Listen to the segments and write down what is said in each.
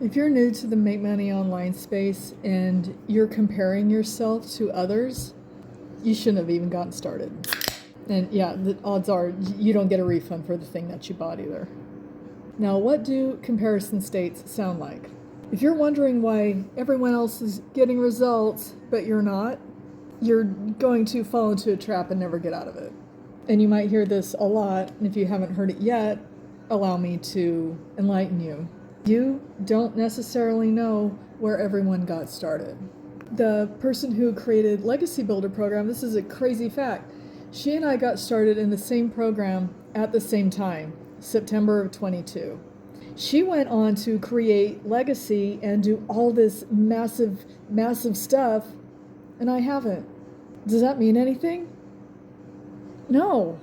If you're new to the Make Money Online space and you're comparing yourself to others, you shouldn't have even gotten started. And yeah, the odds are you don't get a refund for the thing that you bought either. Now, what do comparison states sound like? If you're wondering why everyone else is getting results, but you're not, you're going to fall into a trap and never get out of it. And you might hear this a lot, and if you haven't heard it yet, allow me to enlighten you. You don't necessarily know where everyone got started. The person who created Legacy Builder program, this is a crazy fact. She and I got started in the same program at the same time, September of 22. She went on to create Legacy and do all this massive stuff, and I haven't. Does that mean anything? No.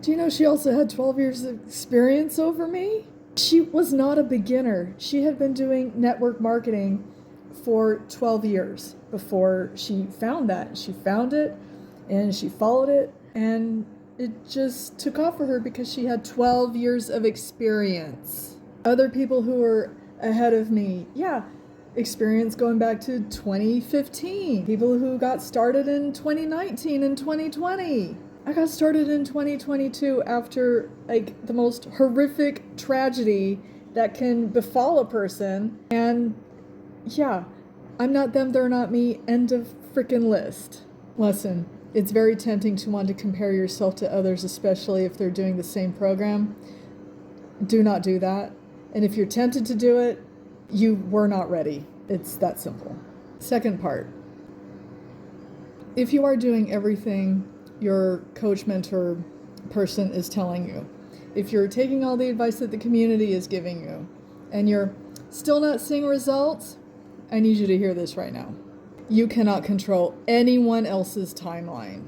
Do you know she also had 12 years of experience over me? She was not a beginner. She had been doing network marketing for 12 years before she found that. She found it and she followed it, and it just took off for her because she had 12 years of experience. Other people who were ahead of me, experience going back to 2015. People who got started in 2019 and 2020. I got started in 2022 after the most horrific tragedy that can befall a person. And I'm not them, they're not me, end of freaking list. Listen, it's very tempting to want to compare yourself to others, especially if they're doing the same program. Do not do that. And if you're tempted to do it, you were not ready. It's that simple. Second part. If you are doing everything your coach, mentor person is telling you, if you're taking all the advice that the community is giving you, and you're still not seeing results, I need you to hear this right now. You cannot control anyone else's timeline.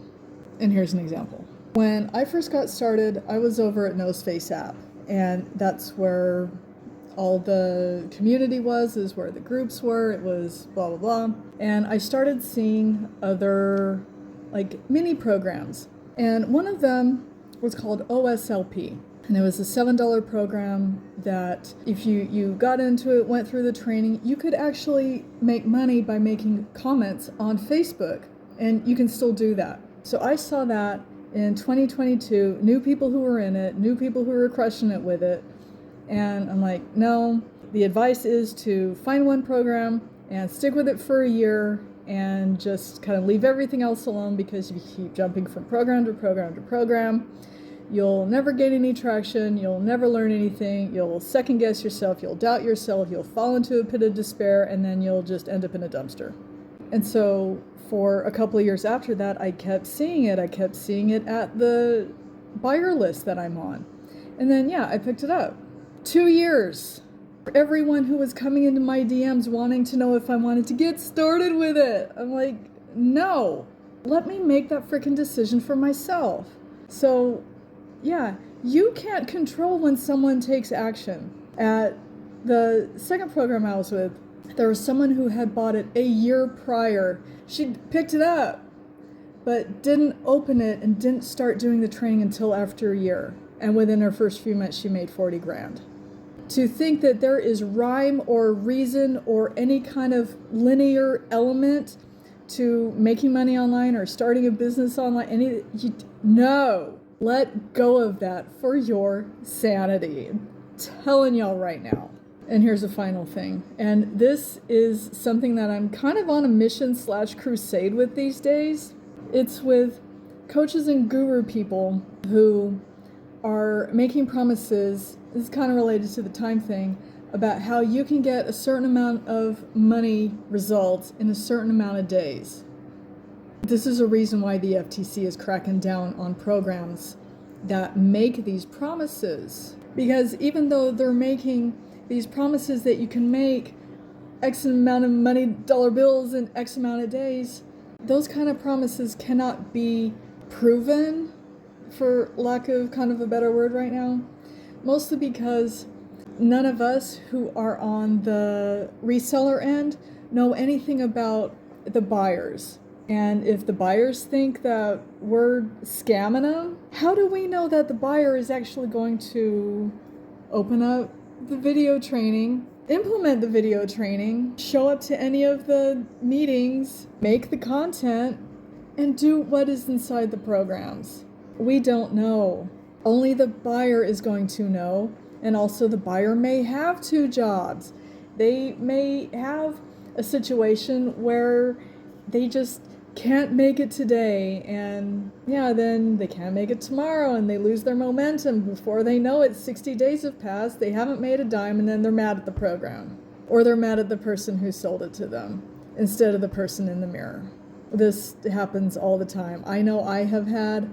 And here's an example. When I first got started, I was over at NoseFace app, and that's where all the community is where the groups were, it was blah, blah, blah. And I started seeing other mini programs. And one of them was called OSLP. And it was a $7 program that if you got into it, went through the training, you could actually make money by making comments on Facebook. And you can still do that. So I saw that in 2022, new people who were in it, new people who were crushing it with it. And I'm like, no, the advice is to find one program and stick with it for a year and just kind of leave everything else alone, because if you keep jumping from program to program to program, you'll never gain any traction, you'll never learn anything, you'll second guess yourself, you'll doubt yourself, you'll fall into a pit of despair, and then you'll just end up in a dumpster. And so for a couple of years after that, I kept seeing it. I kept seeing it at the buyer list that I'm on. And then, I picked it up. 2 years. Everyone who was coming into my DMs wanting to know if I wanted to get started with it. I'm like, no, let me make that freaking decision for myself. So, you can't control when someone takes action. At the second program I was with, there was someone who had bought it a year prior. She picked it up, but didn't open it and didn't start doing the training until after a year. And within her first few months, she made $40,000. To think that there is rhyme or reason or any kind of linear element to making money online or starting a business online, no, let go of that for your sanity. I'm telling y'all right now. And here's a final thing. And this is something that I'm kind of on a mission/crusade with these days. It's with coaches and guru people who are making promises. This is kind of related to the time thing, about how you can get a certain amount of money results in a certain amount of days. This is a reason why the FTC is cracking down on programs that make these promises. Because even though they're making these promises that you can make X amount of money, dollar bills in X amount of days, those kind of promises cannot be proven, for lack of kind of a better word right now. Mostly because none of us who are on the reseller end know anything about the buyers. And if the buyers think that we're scamming them, how do we know that the buyer is actually going to open up the video training implement the video training, show up to any of the meetings, make the content, and do what is inside the programs. We don't know. Only the buyer is going to know, and also the buyer may have 2 jobs. They may have a situation where they just can't make it today, and then they can't make it tomorrow, and they lose their momentum. Before they know it, 60 days have passed, they haven't made a dime, and then they're mad at the program. Or they're mad at the person who sold it to them instead of the person in the mirror. This happens all the time. I know I have had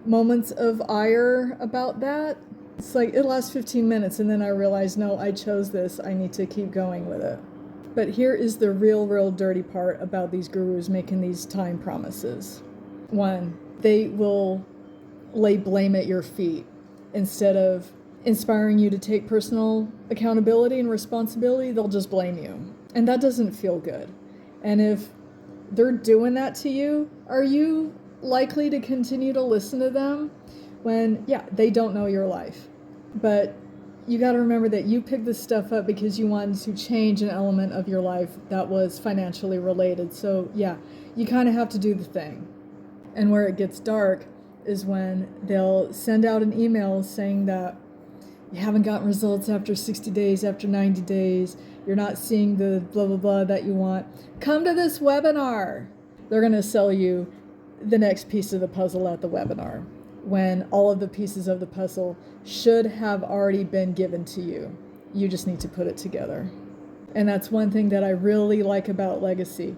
moments of ire about that. It's like it lasts 15 minutes, and then I realize, no, I chose this. I need to keep going with it. But here is the real dirty part about these gurus making these time promises. 1, they will lay blame at your feet instead of inspiring you to take personal accountability and responsibility. They'll just blame you, and that doesn't feel good. And if they're doing that to you, are you likely to continue to listen to them when, they don't know your life? But you got to remember that you picked this stuff up because you wanted to change an element of your life that was financially related. So you kind of have to do the thing. And where it gets dark is when they'll send out an email saying that you haven't gotten results after 60 days, after 90 days, you're not seeing the blah, blah, blah that you want. Come to this webinar. They're going to sell you the next piece of the puzzle at the webinar, when all of the pieces of the puzzle should have already been given to you. You just need to put it together. And that's one thing that I really like about Legacy.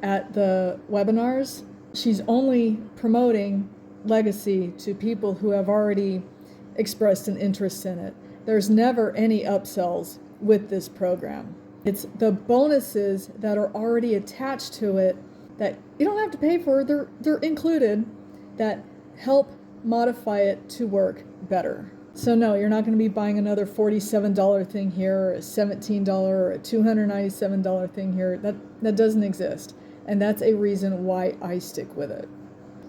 At the webinars, she's only promoting Legacy to people who have already expressed an interest in it. There's never any upsells with this program. It's the bonuses that are already attached to it that you don't have to pay for, they're included, that help modify it to work better. So no, you're not going to be buying another $47 thing here, or a $17 or a $297 thing here. That doesn't exist. And that's a reason why I stick with it.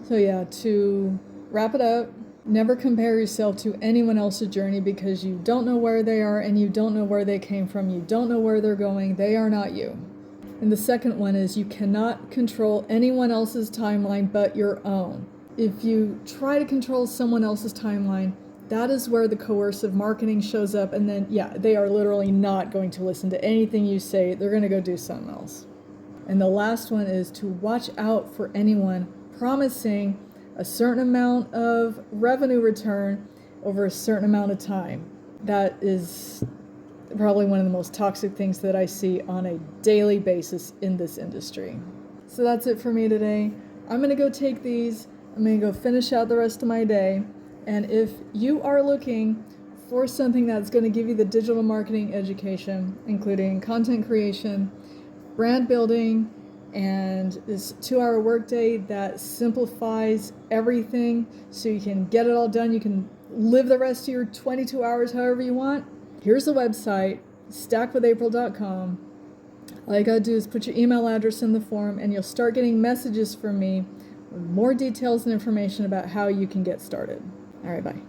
So to wrap it up, never compare yourself to anyone else's journey, because you don't know where they are and you don't know where they came from. You don't know where they're going. They are not you. And the second one is you cannot control anyone else's timeline but your own. If you try to control someone else's timeline, that is where the coercive marketing shows up. And then, they are literally not going to listen to anything you say. They're going to go do something else. And the last one is to watch out for anyone promising a certain amount of revenue return over a certain amount of time. That is probably one of the most toxic things that I see on a daily basis in this industry. So that's it for me today. I'm going to go take these. I'm going to go finish out the rest of my day. And if you are looking for something that's going to give you the digital marketing education, including content creation, brand building, and this 2-hour workday that simplifies everything so you can get it all done, you can live the rest of your 22 hours however you want, here's the website, stackwithapril.com. All you gotta do is put your email address in the form, and you'll start getting messages from me with more details and information about how you can get started. All right, bye.